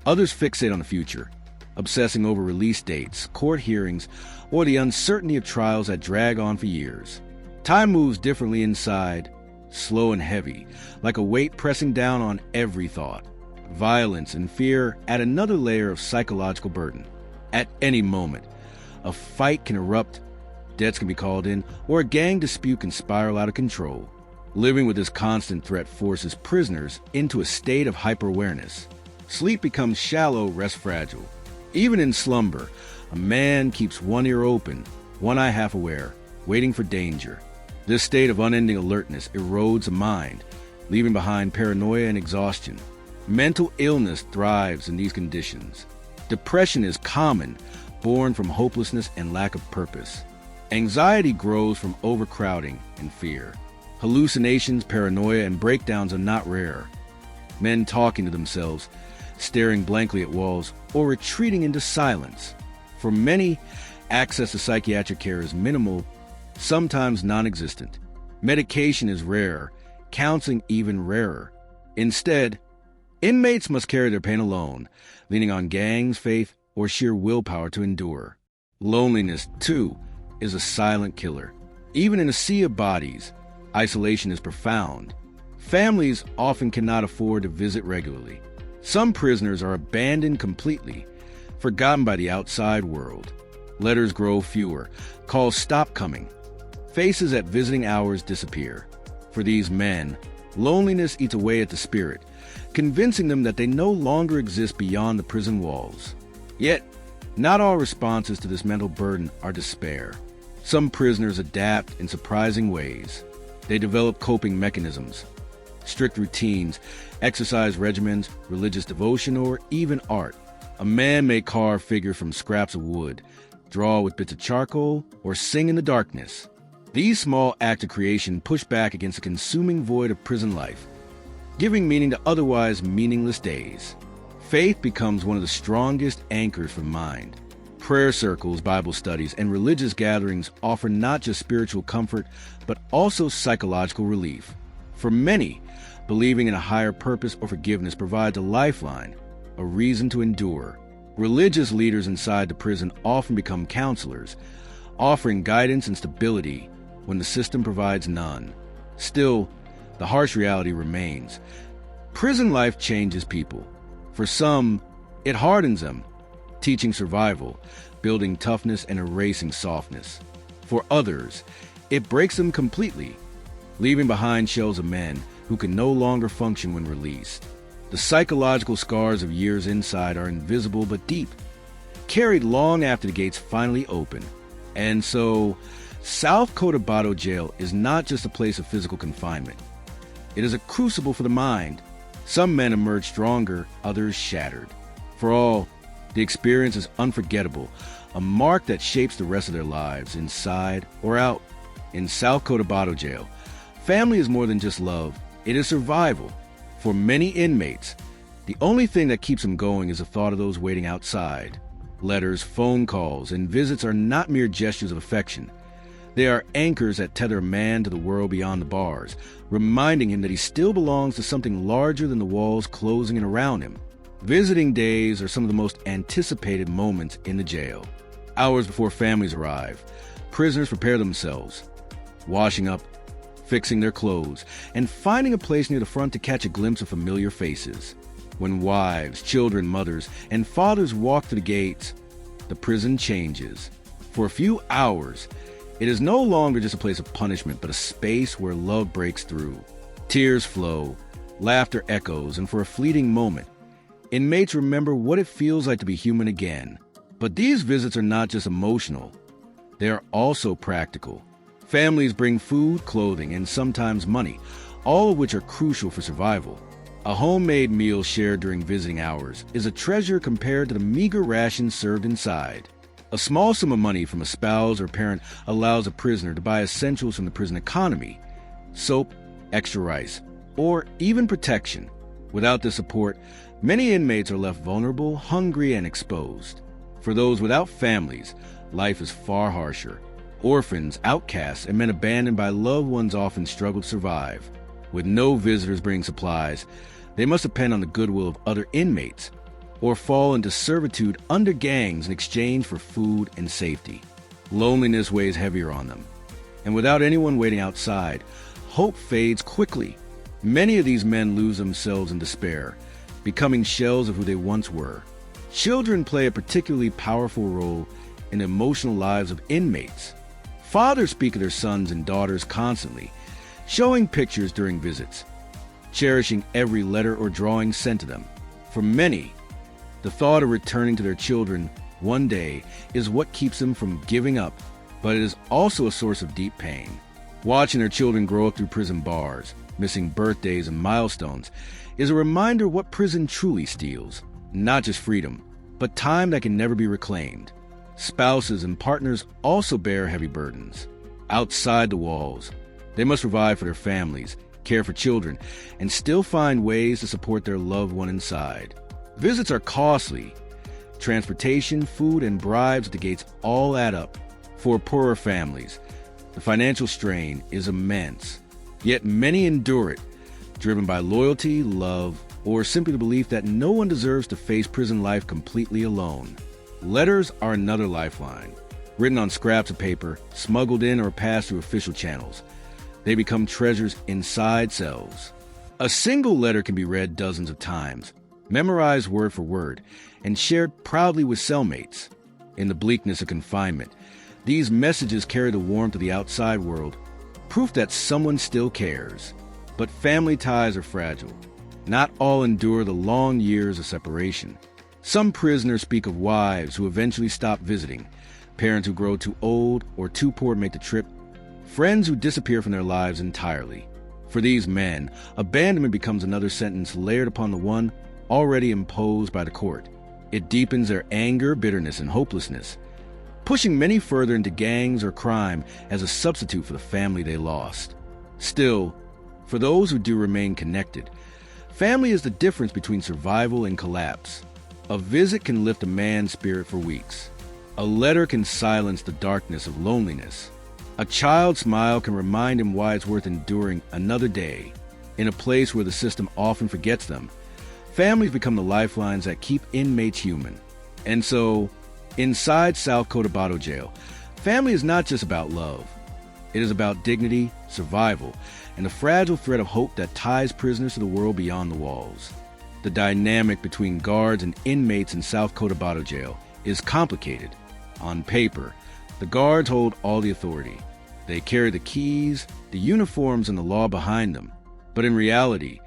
Others fixate on the future, obsessing over release dates, court hearings, or the uncertainty of trials that drag on for years. Time moves differently inside. slow and heavy, like a weight pressing down on every thought. Violence and fear add another layer of psychological burden. At any moment, a fight can erupt, debts can be called in, or a gang dispute can spiral out of control. Living with this constant threat forces prisoners into a state of hyper-awareness. Sleep becomes shallow, rest fragile. Even in slumber, a man keeps one ear open, one eye half aware, waiting for danger. This state of unending alertness erodes the mind, leaving behind paranoia and exhaustion. Mental illness thrives in these conditions. Depression is common, born from hopelessness and lack of purpose. Anxiety grows from overcrowding and fear. Hallucinations, paranoia, and breakdowns are not rare. Men talking to themselves, staring blankly at walls, or retreating into silence. For many, access to psychiatric care is minimal, sometimes non-existent. Medication is rare, counseling even rarer. Instead, inmates must carry their pain alone, leaning on gangs, faith, or sheer willpower to endure. Loneliness, too, is a silent killer. Even in a sea of bodies, isolation is profound. Families often cannot afford to visit regularly. Some prisoners are abandoned completely, forgotten by the outside world. Letters grow fewer, calls stop coming. Faces at visiting hours disappear. For these men, loneliness eats away at the spirit, convincing them that they no longer exist beyond the prison walls. Yet, not all responses to this mental burden are despair. Some prisoners adapt in surprising ways. They develop coping mechanisms, strict routines, exercise regimens, religious devotion, or even art. A man may carve figure from scraps of wood, draw with bits of charcoal, or sing in the darkness. These small acts of creation push back against the consuming void of prison life, giving meaning to otherwise meaningless days. Faith becomes one of the strongest anchors for the mind. Prayer circles, Bible studies, and religious gatherings offer not just spiritual comfort, but also psychological relief. For many, believing in a higher purpose or forgiveness provides a lifeline, a reason to endure. Religious leaders inside the prison often become counselors, offering guidance and stability when the system provides none. Still, the harsh reality remains. Prison life changes people. For some, it hardens them, teaching survival, building toughness, and erasing softness. For others, it breaks them completely, leaving behind shells of men who can no longer function when released. The psychological scars of years inside are invisible but deep, carried long after the gates finally open. And so, South Cotabato Jail is not just a place of physical confinement. It is a crucible for the mind. Some men emerge stronger, others shattered. For all, the experience is unforgettable, a mark that shapes the rest of their lives, inside or out. In South Cotabato Jail, family is more than just love, it is survival. For many inmates, the only thing that keeps them going is the thought of those waiting outside. Letters, phone calls, and visits are not mere gestures of affection. They are anchors that tether a man to the world beyond the bars, reminding him that he still belongs to something larger than the walls closing in around him. Visiting days are some of the most anticipated moments in the jail. Hours before families arrive, prisoners prepare themselves, washing up, fixing their clothes, and finding a place near the front to catch a glimpse of familiar faces. When wives, children, mothers, and fathers walk to the gates, the prison changes. For a few hours, it is no longer just a place of punishment, but a space where love breaks through. Tears flow, laughter echoes, and for a fleeting moment, inmates remember what it feels like to be human again. But these visits are not just emotional, they are also practical. Families bring food, clothing, and sometimes money, all of which are crucial for survival. A homemade meal shared during visiting hours is a treasure compared to the meager rations served inside. A small sum of money from a spouse or parent allows a prisoner to buy essentials from the prison economy: soap, extra rice, or even protection. Without this support, many inmates are left vulnerable, hungry, and exposed. For those without families, life is far harsher. Orphans, outcasts, and men abandoned by loved ones often struggle to survive. With no visitors bringing supplies, they must depend on the goodwill of other inmates, or fall into servitude under gangs in exchange for food and safety. Loneliness weighs heavier on them, and without anyone waiting outside, hope fades quickly. Many of these men lose themselves in despair, becoming shells of who they once were. Children play a particularly powerful role in the emotional lives of inmates. Fathers speak of their sons and daughters constantly, showing pictures during visits, cherishing every letter or drawing sent to them. For many, the thought of returning to their children one day is what keeps them from giving up, but it is also a source of deep pain. Watching their children grow up through prison bars, missing birthdays and milestones, is a reminder what prison truly steals. Not just freedom, but time that can never be reclaimed. Spouses and partners also bear heavy burdens. Outside the walls, they must provide for their families, care for children, and still find ways to support their loved one inside. Visits are costly. Transportation, food, and bribes at the gates all add up. For poorer families, the financial strain is immense. Yet many endure it, driven by loyalty, love, or simply the belief that no one deserves to face prison life completely alone. Letters are another lifeline. Written on scraps of paper, smuggled in or passed through official channels, they become treasures inside cells. A single letter can be read dozens of times, memorized word for word, and shared proudly with cellmates. In the bleakness of confinement, these messages carry the warmth of the outside world, proof that someone still cares. But family ties are fragile. Not all endure the long years of separation. Some prisoners speak of wives who eventually stop visiting, parents who grow too old or too poor to make the trip, friends who disappear from their lives entirely. For these men, abandonment becomes another sentence layered upon the one already imposed by the court. It deepens their anger, bitterness, and hopelessness, pushing many further into gangs or crime as a substitute for the family they lost. Still, for those who do remain connected, family is the difference between survival and collapse. A visit can lift a man's spirit for weeks. A letter can silence the darkness of loneliness. A child's smile can remind him why it's worth enduring another day. In a place where the system often forgets them, families become the lifelines that keep inmates human. And so, inside South Cotabato Jail, family is not just about love. It is about dignity, survival, and the fragile thread of hope that ties prisoners to the world beyond the walls. The dynamic between guards and inmates in South Cotabato Jail is complicated. On paper, the guards hold all the authority. They carry the keys, the uniforms, and the law behind them. But in reality,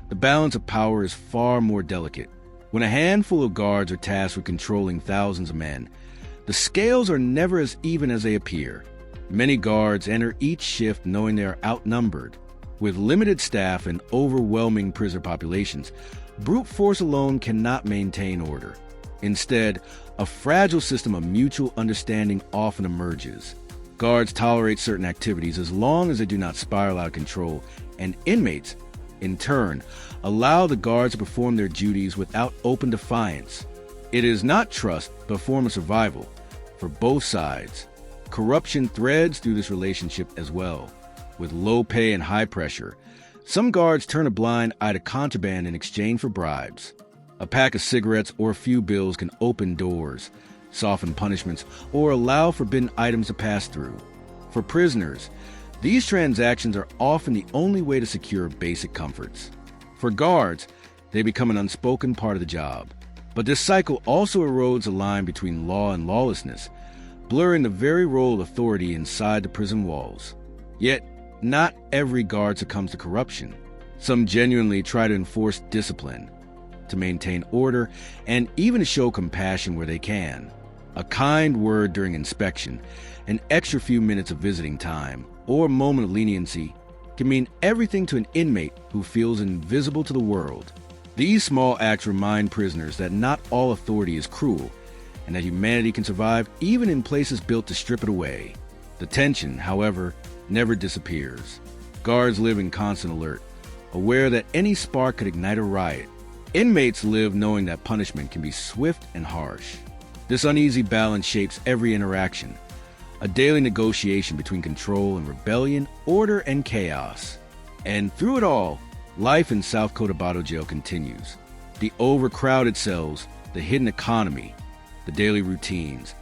the balance of power is far more delicate. When a handful of guards are tasked with controlling thousands of men, the scales are never as even as they appear. Many guards enter each shift knowing they are outnumbered. With limited staff and overwhelming prisoner populations, brute force alone cannot maintain order. Instead, a fragile system of mutual understanding often emerges. Guards tolerate certain activities as long as they do not spiral out of control, and inmates, in turn, allow the guards to perform their duties without open defiance. It is not trust, but a form of survival for both sides. Corruption threads through this relationship as well. With low pay and high pressure, some guards turn a blind eye to contraband in exchange for bribes. A pack of cigarettes or a few bills can open doors, soften punishments, or allow forbidden items to pass through. For prisoners, these transactions are often the only way to secure basic comforts. For guards, they become an unspoken part of the job. But this cycle also erodes the line between law and lawlessness, blurring the very role of authority inside the prison walls. Yet, not every guard succumbs to corruption. Some genuinely try to enforce discipline, to maintain order, and even to show compassion where they can. A kind word during inspection, an extra few minutes of visiting time, or a moment of leniency can mean everything to an inmate who feels invisible to the world. These small acts remind prisoners that not all authority is cruel, and that humanity can survive even in places built to strip it away. The tension, however, never disappears. Guards live in constant alert, aware that any spark could ignite a riot. Inmates live knowing that punishment can be swift and harsh. This uneasy balance shapes every interaction, a daily negotiation between control and rebellion, order and chaos. And through it all, life in South Cotabato Jail continues. The overcrowded cells, the hidden economy, the daily routines,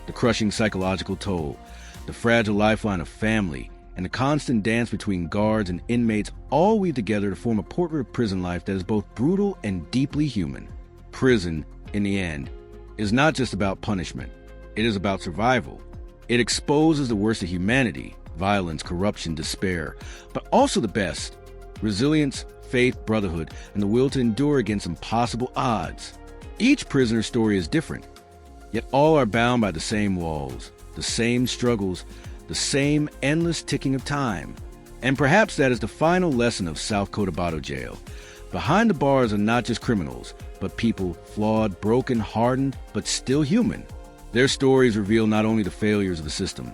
the crushing psychological toll, the fragile lifeline of family, and the constant dance between guards and inmates all weave together to form a portrait of prison life that is both brutal and deeply human. Prison, in the end, is not just about punishment. It is about survival. It exposes the worst of humanity, violence, corruption, despair, but also the best: resilience, faith, brotherhood, and the will to endure against impossible odds. Each prisoner's story is different, yet all are bound by the same walls, the same struggles, the same endless ticking of time. And perhaps that is the final lesson of South Cotabato Jail. Behind the bars are not just criminals, but people flawed, broken, hardened, but still human. Their stories reveal not only the failures of the system,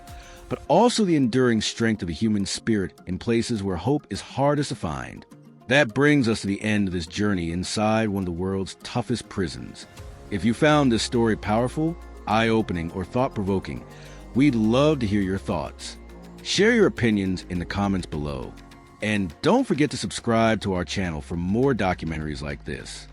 but also the enduring strength of the human spirit in places where hope is hardest to find. That brings us to the end of this journey inside one of the world's toughest prisons. If you found this story powerful, eye-opening, or thought-provoking, we'd love to hear your thoughts. Share your opinions in the comments below. And don't forget to subscribe to our channel for more documentaries like this.